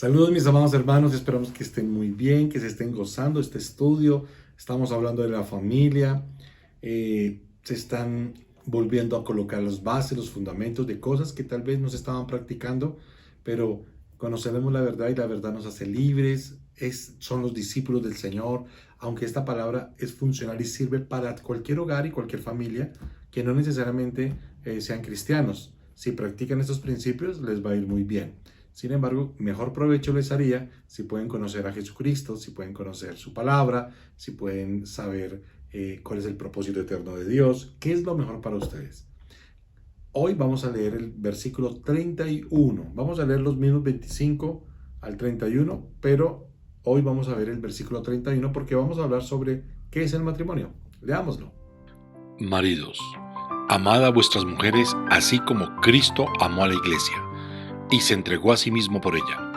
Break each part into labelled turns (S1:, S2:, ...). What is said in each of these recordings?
S1: Saludos mis amados hermanos, esperamos que estén muy bien, que se estén gozando este estudio. Estamos hablando de la familia, se están volviendo a colocar las bases, los fundamentos de cosas que tal vez no se estaban practicando, pero conoceremos la verdad y la verdad nos hace libres, son los discípulos del Señor, aunque esta palabra es funcional y sirve para cualquier hogar y cualquier familia que no necesariamente sean cristianos. Si practican estos principios les va a ir muy bien. Sin embargo, mejor provecho les haría si pueden conocer a Jesucristo, si pueden conocer su palabra, si pueden saber cuál es el propósito eterno de Dios, qué es lo mejor para ustedes. Hoy vamos a leer el versículo 31. Vamos a leer los mismos 25 al 31, pero hoy vamos a ver el versículo 31 porque vamos a hablar sobre qué es el matrimonio. Leámoslo.
S2: Maridos, amad a vuestras mujeres así como Cristo amó a la iglesia y se entregó a sí mismo por ella,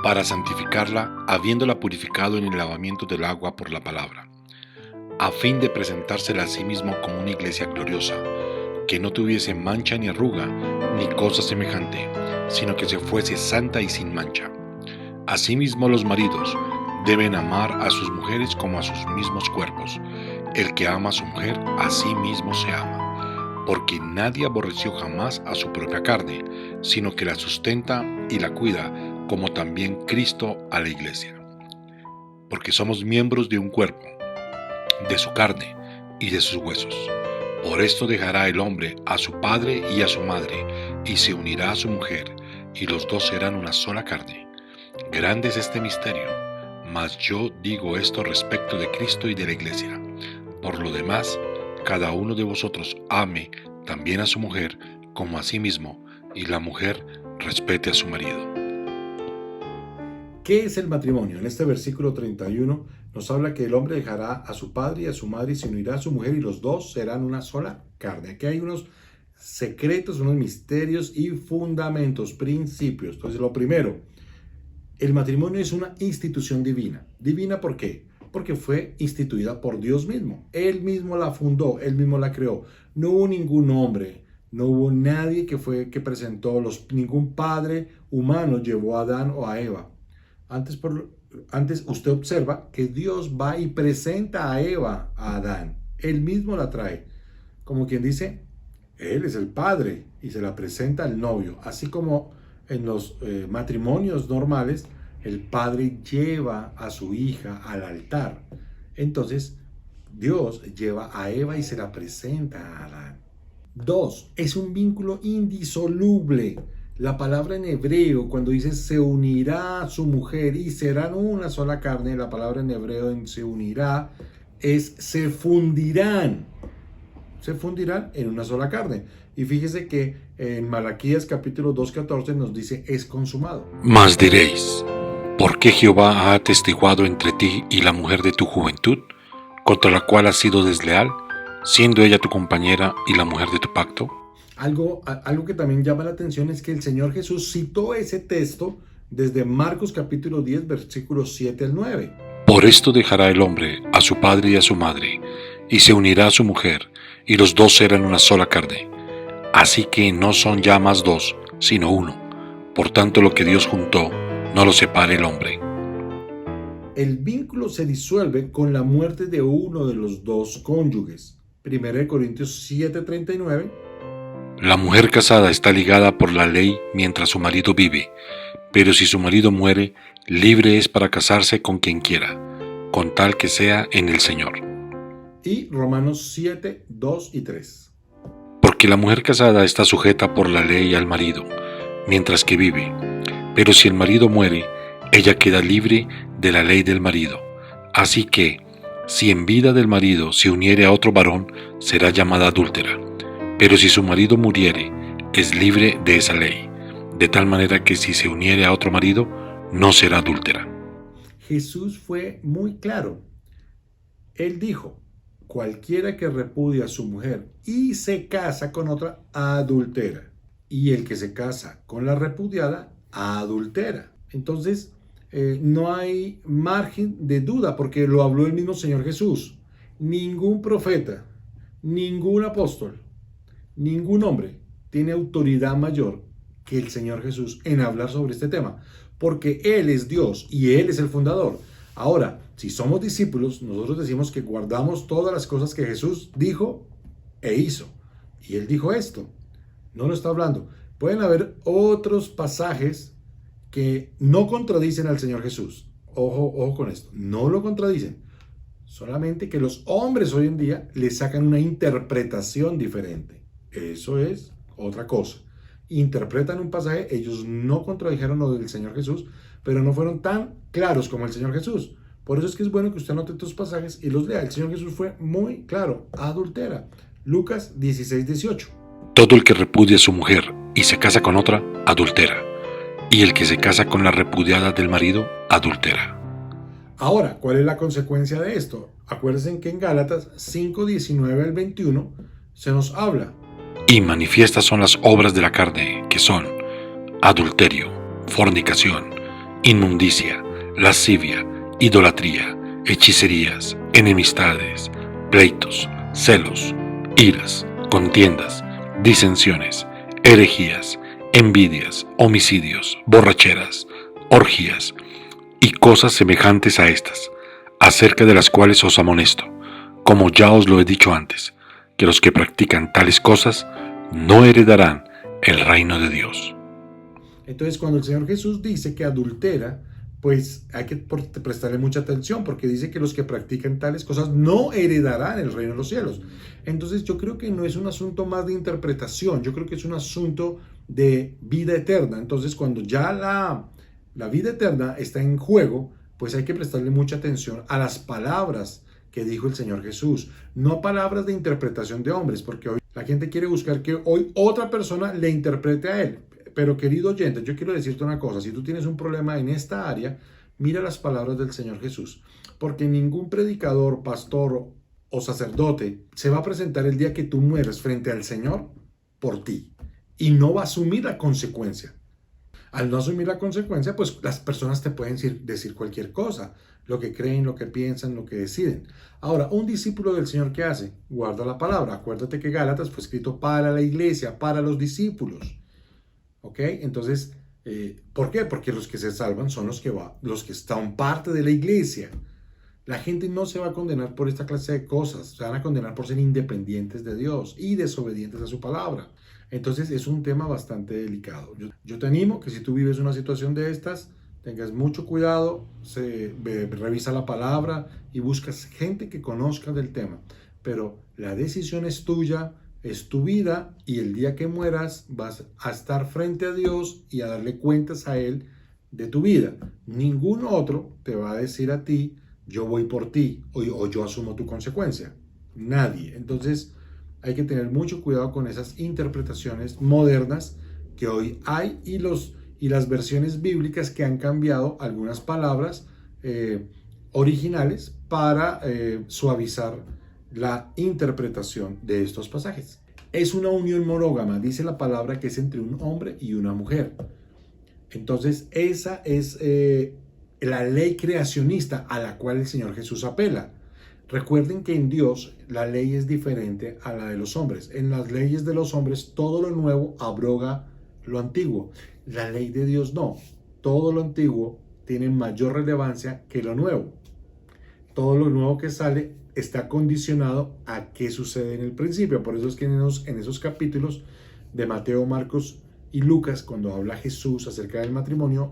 S2: para santificarla, habiéndola purificado en el lavamiento del agua por la palabra, a fin de presentársela a sí mismo como una iglesia gloriosa, que no tuviese mancha ni arruga, ni cosa semejante, sino que se fuese santa y sin mancha. Asimismo los maridos deben amar a sus mujeres como a sus mismos cuerpos. El que ama a su mujer, a sí mismo se ama. Porque nadie aborreció jamás a su propia carne, sino que la sustenta y la cuida, como también Cristo a la iglesia. Porque somos miembros de un cuerpo, de su carne y de sus huesos. Por esto dejará el hombre a su padre y a su madre, y se unirá a su mujer, y los dos serán una sola carne. Grande es este misterio, mas yo digo esto respecto de Cristo y de la iglesia. Por lo demás, cada uno de vosotros ame también a su mujer como a sí mismo, y la mujer respete a su marido.
S1: ¿Qué es el matrimonio? En este versículo 31 nos habla que el hombre dejará a su padre y a su madre y se unirá a su mujer y los dos serán una sola carne. Aquí hay unos secretos, unos misterios y fundamentos, principios. Entonces, lo primero, el matrimonio es una institución divina. ¿Divina por qué? Porque fue instituida por Dios mismo. Él mismo la fundó, Él mismo la creó. No hubo ningún hombre, no hubo nadie que presentó, ningún padre humano llevó a Adán o a Eva. Antes usted observa que Dios va y presenta a Eva a Adán. Él mismo la trae. Como quien dice, Él es el padre y se la presenta al novio. Así como en los matrimonios normales, el padre lleva a su hija al altar. Entonces, Dios lleva a Eva y se la presenta a Adán. 2. Es un vínculo indisoluble. La palabra en hebreo, cuando dice se unirá a su mujer y serán una sola carne, la palabra en hebreo en se unirá es se fundirán. Se fundirán en una sola carne. Y fíjese que en Malaquías capítulo 2:14 nos dice es consumado.
S2: Mas diréis, ¿por qué Jehová ha atestiguado entre ti y la mujer de tu juventud, contra la cual has sido desleal, siendo ella tu compañera y la mujer de tu pacto?
S1: Algo que también llama la atención es que el Señor Jesús citó ese texto desde Marcos capítulo 10, versículos 7 al 9.
S2: Por esto dejará el hombre a su padre y a su madre, y se unirá a su mujer, y los dos serán una sola carne. Así que no son ya más dos, sino uno. Por tanto, lo que Dios juntó, no lo separe el hombre.
S1: El vínculo se disuelve con la muerte de uno de los dos cónyuges. 1 Corintios 7:39.
S2: La mujer casada está ligada por la ley mientras su marido vive, pero si su marido muere, libre es para casarse con quien quiera, con tal que sea en el Señor.
S1: Y Romanos 7:2 y 3.
S2: Porque la mujer casada está sujeta por la ley al marido, mientras que vive, pero si el marido muere, ella queda libre de la ley del marido. Así que, si en vida del marido se uniere a otro varón, será llamada adúltera. Pero si su marido muriere, es libre de esa ley, de tal manera que si se uniere a otro marido, no será adúltera.
S1: Jesús fue muy claro. Él dijo, cualquiera que repudia a su mujer y se casa con otra, adultera. Y el que se casa con la repudiada, adultera. Entonces, no hay margen de duda porque lo habló el mismo Señor Jesús. Ningún profeta, ningún apóstol, ningún hombre tiene autoridad mayor que el Señor Jesús en hablar sobre este tema. porque Él es Dios y Él es el fundador. Ahora, si somos discípulos, nosotros decimos que guardamos todas las cosas que Jesús dijo e hizo. Y Él dijo esto, no lo está hablando. Pueden haber otros pasajes que no contradicen al Señor Jesús. Ojo con esto, no lo contradicen. Solamente que los hombres hoy en día le sacan una interpretación diferente. Eso es otra cosa. Interpretan un pasaje, ellos no contradijeron lo del Señor Jesús, pero no fueron tan claros como el Señor Jesús. Por eso es que es bueno que usted anote estos pasajes y los lea. El Señor Jesús fue muy claro, adultera. Lucas 16:18.
S2: Todo el que repudia a su mujer y se casa con otra, adultera. Y el que se casa con la repudiada del marido, adultera.
S1: Ahora, ¿cuál es la consecuencia de esto? Acuérdense que en Gálatas 5:19 al 21 se nos habla.
S2: Y manifiestas son las obras de la carne, que son adulterio, fornicación, inmundicia, lascivia, idolatría, hechicerías, enemistades, pleitos, celos, iras, contiendas, disensiones, herejías, envidias, homicidios, borracheras, orgías y cosas semejantes a estas, acerca de las cuales os amonesto, como ya os lo he dicho antes, que los que practican tales cosas no heredarán el reino de Dios.
S1: Entonces, cuando el Señor Jesús dice que adultera, pues hay que prestarle mucha atención, porque dice que los que practican tales cosas no heredarán el reino de los cielos. Entonces, yo creo que no es un asunto más de interpretación, yo creo que es un asunto de vida eterna. Entonces, cuando ya la vida eterna está en juego, pues hay que prestarle mucha atención a las palabras que dijo el Señor Jesús, no palabras de interpretación de hombres, porque hoy la gente quiere buscar que hoy otra persona le interprete a él. Pero querido oyente, yo quiero decirte una cosa, si tú tienes un problema en esta área, mira las palabras del Señor Jesús, porque ningún predicador, pastor o sacerdote se va a presentar el día que tú mueres frente al Señor por ti y no va a asumir la consecuencia. Al no asumir la consecuencia, pues las personas te pueden decir cualquier cosa, lo que creen, lo que piensan, lo que deciden. Ahora, un discípulo del Señor, ¿qué hace? Guarda la palabra. Acuérdate que Gálatas fue escrito para la iglesia, para los discípulos. ¿Ok? Entonces, ¿por qué? Porque los que se salvan son los que están parte de la iglesia. La gente no se va a condenar por esta clase de cosas, se van a condenar por ser independientes de Dios y desobedientes a su palabra. Entonces es un tema bastante delicado. Yo te animo que si tú vives una situación de estas, tengas mucho cuidado, revisa la palabra y buscas gente que conozca del tema. Pero la decisión es tuya, es tu vida y el día que mueras vas a estar frente a Dios y a darle cuentas a Él de tu vida. Ningún otro te va a decir a ti, yo voy por ti o yo asumo tu consecuencia. Nadie. Entonces hay que tener mucho cuidado con esas interpretaciones modernas que hoy hay y las versiones bíblicas que han cambiado algunas palabras originales para suavizar la interpretación de estos pasajes. Es una unión monógama, dice la palabra que es entre un hombre y una mujer. Entonces esa es la ley creacionista a la cual el Señor Jesús apela. Recuerden que en Dios la ley es diferente a la de los hombres. En las leyes de los hombres todo lo nuevo abroga lo antiguo. La ley de Dios no. Todo lo antiguo tiene mayor relevancia que lo nuevo. Todo lo nuevo que sale está condicionado a qué sucede en el principio. Por eso es que en esos capítulos de Mateo, Marcos y Lucas, cuando habla Jesús acerca del matrimonio,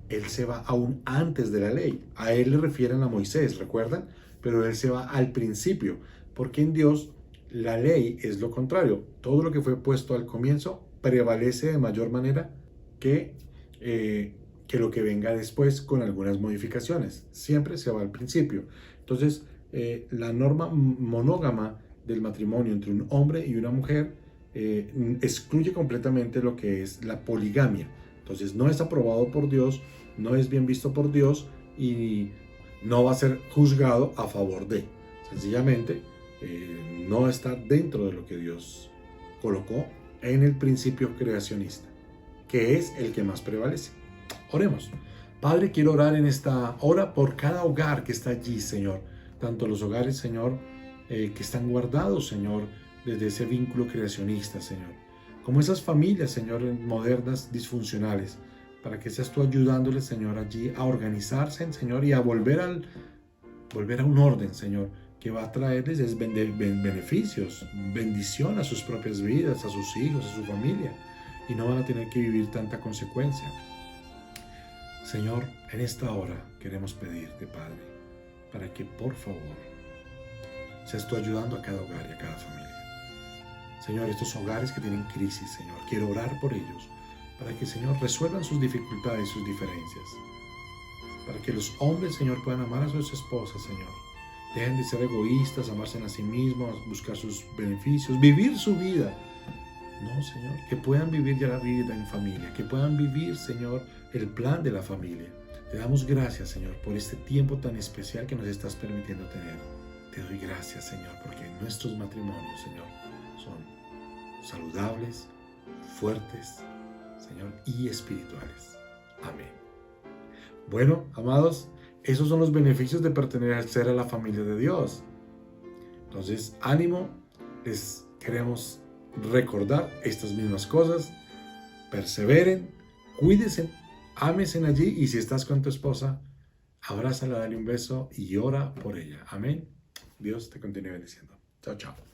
S1: Él se va aún antes de la ley. A Él le refieren a Moisés, ¿recuerdan? Pero Él se va al principio, porque en Dios la ley es lo contrario. Todo lo que fue puesto al comienzo prevalece de mayor manera que lo que venga después con algunas modificaciones. Siempre se va al principio. Entonces, la norma monógama del matrimonio entre un hombre y una mujer excluye completamente lo que es la poligamia. Entonces, no es aprobado por Dios, no es bien visto por Dios y no va a ser juzgado a favor de. Sencillamente, no está dentro de lo que Dios colocó en el principio creacionista, que es el que más prevalece. Oremos. Padre, quiero orar en esta hora por cada hogar que está allí, Señor. Tanto los hogares, Señor, que están guardados, Señor, desde ese vínculo creacionista, Señor. Como esas familias, Señor, modernas, disfuncionales. para que seas tú ayudándoles, Señor, allí a organizarse, Señor, y a volver a un orden, Señor, que va a traerles beneficios, bendición a sus propias vidas, a sus hijos, a su familia, y no van a tener que vivir tanta consecuencia. Señor, en esta hora queremos pedirte, Padre, para que por favor seas tú ayudando a cada hogar y a cada familia. Señor, estos hogares que tienen crisis, Señor, quiero orar por ellos, para que, Señor, resuelvan sus dificultades, sus diferencias, para que los hombres, Señor, puedan amar a sus esposas, Señor. Dejen de ser egoístas, amarse a sí mismos, buscar sus beneficios, vivir su vida. No, Señor, que puedan vivir ya la vida en familia, que puedan vivir, Señor, el plan de la familia. Te damos gracias, Señor, por este tiempo tan especial que nos estás permitiendo tener. Te doy gracias, Señor, porque nuestros matrimonios, Señor, son saludables, fuertes, Señor, y espirituales. Amén. Bueno, amados, esos son los beneficios de pertenecer a la familia de Dios. Entonces, ánimo, les queremos recordar estas mismas cosas. Perseveren, cuídense, ámense allí, y si estás con tu esposa, abrázala, dale un beso y ora por ella. Amén. Dios te continúe bendiciendo. Chao, chao.